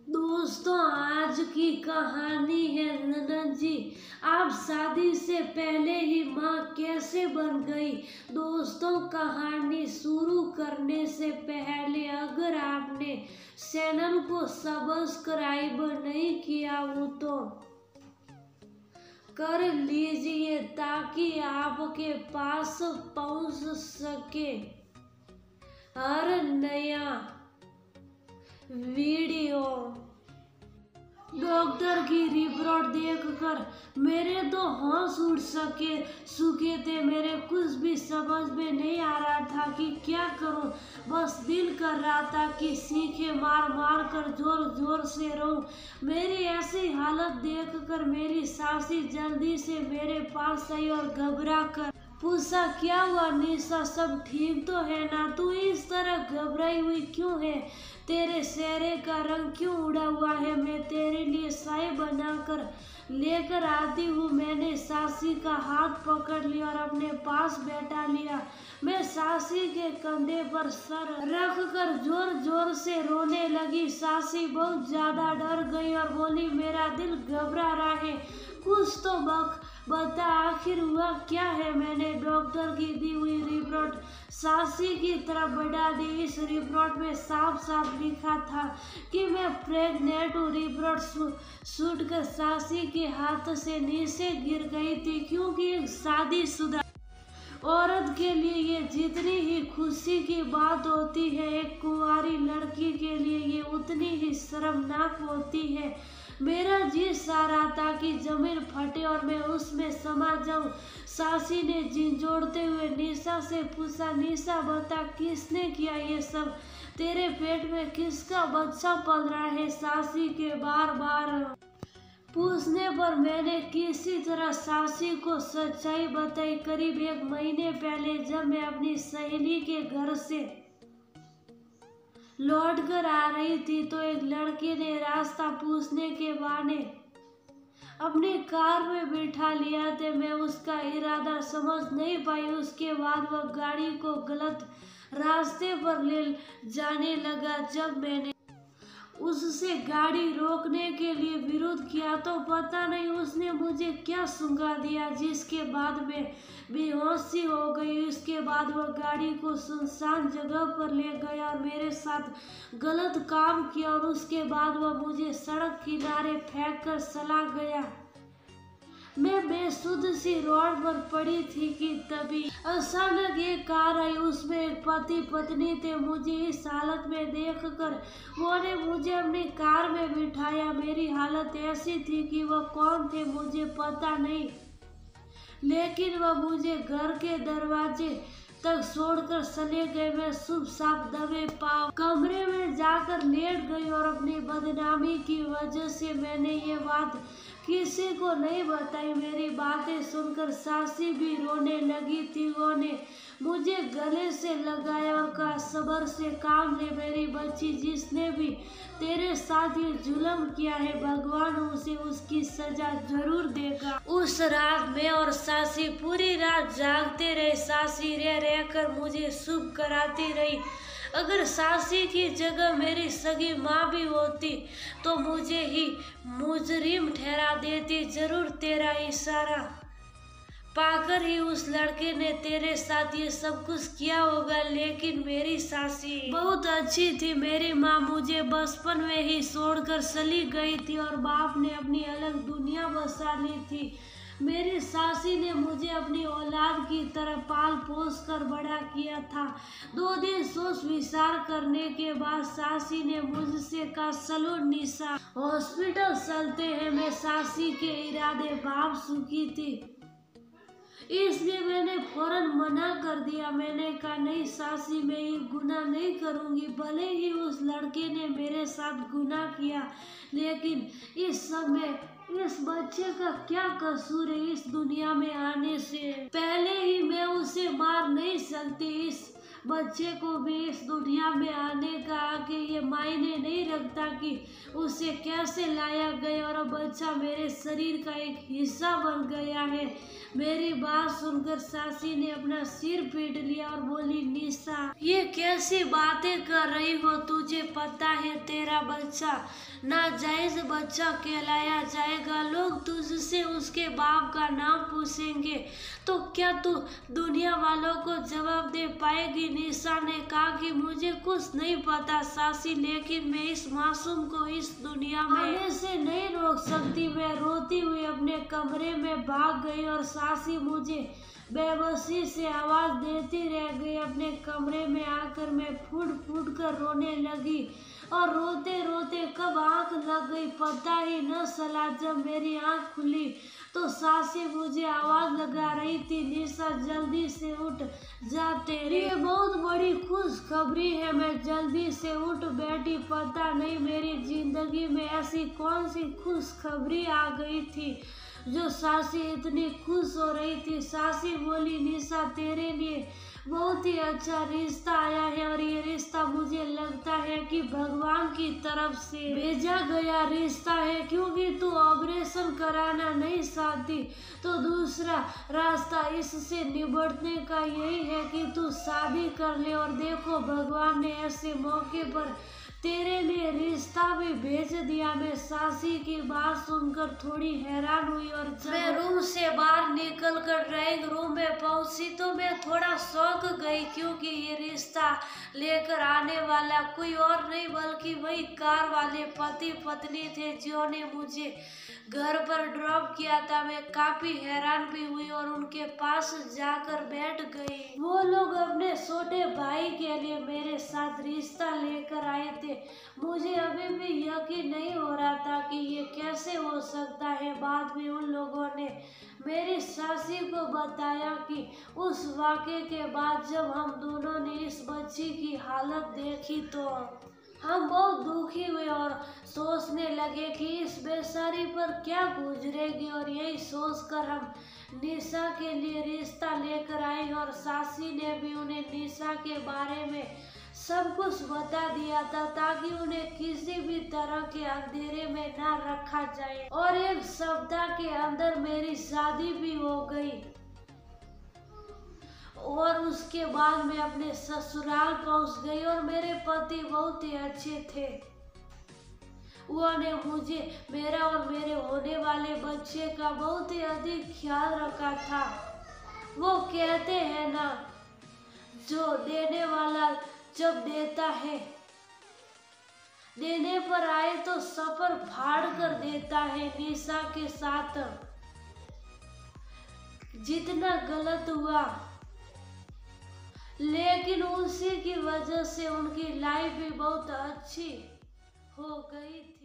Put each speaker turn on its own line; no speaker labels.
दोस्तों, आज की कहानी है ननद जी, आप शादी से पहले ही माँ कैसे बन गई। दोस्तों, कहानी शुरू करने से पहले अगर आपने चैनल को सब्सक्राइब नहीं किया हो तो कर लीजिए ताकि आपके पास पहुंच सके हर नया वीडियो। डॉक्टर की रिपोर्ट देखकर मेरे तो होश उड़ सूखे थे। मेरे कुछ भी समझ में नहीं आ रहा था कि क्या करूं। बस दिल कर रहा था कि सीखे मार मार कर जोर जोर से रोऊं। मेरी ऐसी हालत देखकर मेरी सासी जल्दी से मेरे पास आई और घबरा कर पूछा, क्या हुआ निशा, सब ठीक तो है ना? तू इस तरह घबराई हुई क्यों है? तेरे चेहरे का रंग क्यों उड़ा हुआ है? मैं तेरे लिए चाय बनाकर लेकर आती हूँ। मैंने सासी का हाथ पकड़ लिया और अपने पास बैठा लिया। मैं सासी के कंधे पर सर रख कर जोर जोर से रोने लगी। सासी बहुत ज्यादा डर गई और बोली, मेरा दिल घबरा रहा है, कुछ तो बता, आखिर हुआ क्या है? मैंने डॉक्टर की दी हुई रिपोर्ट सासी की तरफ बढ़ा दी। इस रिपोर्ट में साफ साफ लिखा था कि मैं प्रेग्नेंट हूँ। रिपोर्ट छूट कर सासी के हाथ से नीचे गिर गई थी, क्योंकि एक शादीशुदा औरत के लिए ये जितनी ही खुशी की बात होती है, एक कुंवारी लड़की के लिए ये उतनी ही शर्मनाक होती है। मेरा जी चाह रहा था कि जमीन फटे और मैं उसमें समा जाऊं। सासी ने झिंझोड़ते हुए निशा से पूछा, निशा बता, किसने किया ये सब? तेरे पेट में किसका बच्चा पल रहा है? सासी के बार बार पूछने पर मैंने किसी तरह सासी को सच्चाई बताई। करीब 1 महीने पहले जब मैं अपनी सहेली के घर से लौट कर आ रही थी तो एक लड़के ने रास्ता पूछने के बहाने अपनी कार में बिठा लिया था। मैं उसका इरादा समझ नहीं पाई। उसके बाद वह गाड़ी को गलत रास्ते पर ले जाने लगा। जब मैंने उससे गाड़ी रोकने के लिए विरोध किया तो पता नहीं उसने मुझे क्या सूंघा दिया, जिसके बाद मैं बेहोशी हो गई। उसके बाद वह गाड़ी को सुनसान जगह पर ले गया और मेरे साथ गलत काम किया और उसके बाद वह मुझे सड़क किनारे फेंक कर चला गया। मैं बेसुध सी रोड पर पड़ी थी कि तभी अचानक एक कार आई। उसमें एक पति पत्नी थे। मुझे इस हालत में देखकर उन्होंने मुझे अपनी कार में बिठाया। मेरी हालत ऐसी थी कि वह कौन थे मुझे पता नहीं, लेकिन वह मुझे घर के दरवाजे तक छोड़कर चले गए। मैं शुभ साफ दबे पाँव कमरे में जाकर लेट गई और अपनी बदनामी की वजह से मैंने ये बात किसी को नहीं बताई। मेरी बातें सुनकर सासी भी रोने लगी थी। उन्होंने मुझे गले से लगाया और कहा, सब्र से काम ले मेरी बच्ची, जिसने भी तेरे साथ ये जुल्म किया है भगवान उसे उसकी सजा जरूर देगा। उस रात मैं और सासी पूरी रात जागते रहे। सासी रह रहकर मुझे शुभ कराती रही। अगर सासी की जगह मेरी सगी माँ भी होती तो मुझे ही मुजरिम ठहरा देती। जरूर तेरा इशारा पाकर ही उस लड़के ने तेरे साथ ये सब कुछ किया होगा। लेकिन मेरी सासी बहुत अच्छी थी। मेरी माँ मुझे बचपन में ही छोड़कर चली गई थी और बाप ने अपनी अलग दुनिया बसा ली थी। मेरी सासी ने मुझे अपनी औलाद की तरह पाल पोस कर बड़ा किया था। 2 दिन सोच विचार करने के बाद सासी ने मुझसे कहा, चलो निशा, हॉस्पिटल चलते हैं। मैं सासी के इरादे भाप चुकी थी, इसलिए मैंने फौरन मना कर दिया। मैंने कहा, नहीं सासी, मैं ये गुनाह नहीं करूंगी। भले ही उस लड़के ने मेरे साथ गुनाह किया, लेकिन इस सब में इस बच्चे का क्या कसूर है? इस दुनिया में आने से पहले ही मैं उसे मार नहीं सकती। इस बच्चे को भी इस दुनिया में आने का आगे ये मायने नहीं रखता कि उसे कैसे लाया गया और बच्चा मेरे शरीर का एक हिस्सा बन गया है। मेरी बात सुनकर सासी ने अपना सिर पीट लिया और बोली, निशा ये कैसी बातें कर रही हो? तुझे पता है तेरा बच्चा नाजायज बच्चा कहलाया जाएगा। लोग तुझसे उसके बाप का नाम पूछेंगे तो क्या तू दुनिया वालों को जवाब दे पाएगी? निशा ने कहा कि मुझे कुछ नहीं पता सासी, लेकिन मैं इस मासूम को इस दुनिया में आने से नहीं रोक सकती। मैं रोती हुई अपने कमरे में भाग गई और सासी मुझे बेबसी से आवाज देती रह गई। अपने कमरे में आकर मैं फूट फूट कर रोने लगी और रोते रोते कब आंख लग गई पता ही न चला। जब मेरी आंख खुली तो सासी मुझे आवाज लगा रही थी, निशा जल्दी से उठ जा, तेरी ये बहुत बड़ी खुशखबरी है। मैं जल्दी से उठ बैठी। पता नहीं मेरी जिंदगी में ऐसी कौन सी खुशखबरी आ गई थी जो सासी इतनी खुश हो रही थी। सासी बोली, निशा तेरे लिए बहुत ही अच्छा रिश्ता आया है और ये रिश्ता मुझे लगता है कि भगवान की तरफ से भेजा गया रिश्ता है, क्योंकि तू ऑपरेशन कराना नहीं चाहती तो दूसरा रास्ता इससे निपटने का यही है कि तू शादी कर ले। और देखो भगवान ने ऐसे मौके पर तेरे लिए रिश्ता भी भेज दिया। मैं सासी की बात सुनकर थोड़ी हैरान हुई और जब मैं रूम से बाहर निकलकर ड्राइंग रूम में पहुंची तो मैं थोड़ा शौक गई, क्योंकि ये रिश्ता लेकर आने वाला कोई और नहीं बल्कि वही कार वाले पति पत्नी थे जिन्होंने मुझे घर पर ड्रॉप किया था। मैं काफी हैरान भी हुई और उनके पास जाकर बैठ गई। वो लोग अपने छोटे भाई के लिए मेरे साथ रिश्ता लेकर आए थे। मुझे अभी भी यकीन नहीं हो रहा था कि ये कैसे हो सकता है। बाद में उन लोगों ने मेरी सासी को बताया कि उस वाक़े के बाद जब हम दोनों ने इस बच्ची की हालत देखी तो हम बहुत दुखी हुए और सोचने लगे कि इस बेचारी पर क्या गुजरेगी। और यही सोचकर हम निशा के लिए रिश्ता लेकर आए और सासी ने भी उन्हें निशा के बारे में सब कुछ बता दिया था ताकि उन्हें किसी भी तरह के अंधेरे में ना रखा जाए। और एक सप्ताह के अंदर मेरी शादी भी हो गई और उसके बाद मैं अपने ससुराल पहुंच गई और मेरे पति बहुत ही अच्छे थे। उन्होंने मुझे, मेरा और मेरे होने वाले बच्चे का बहुत ही अधिक ख्याल रखा था। वो कहते हैं ना, जो देने वाला जब देता है, देने पर आए तो सफर फाड़ कर देता है। निशा के साथ जितना गलत हुआ, लेकिन उसी की वजह से उनकी लाइफ भी बहुत अच्छी हो गई थी।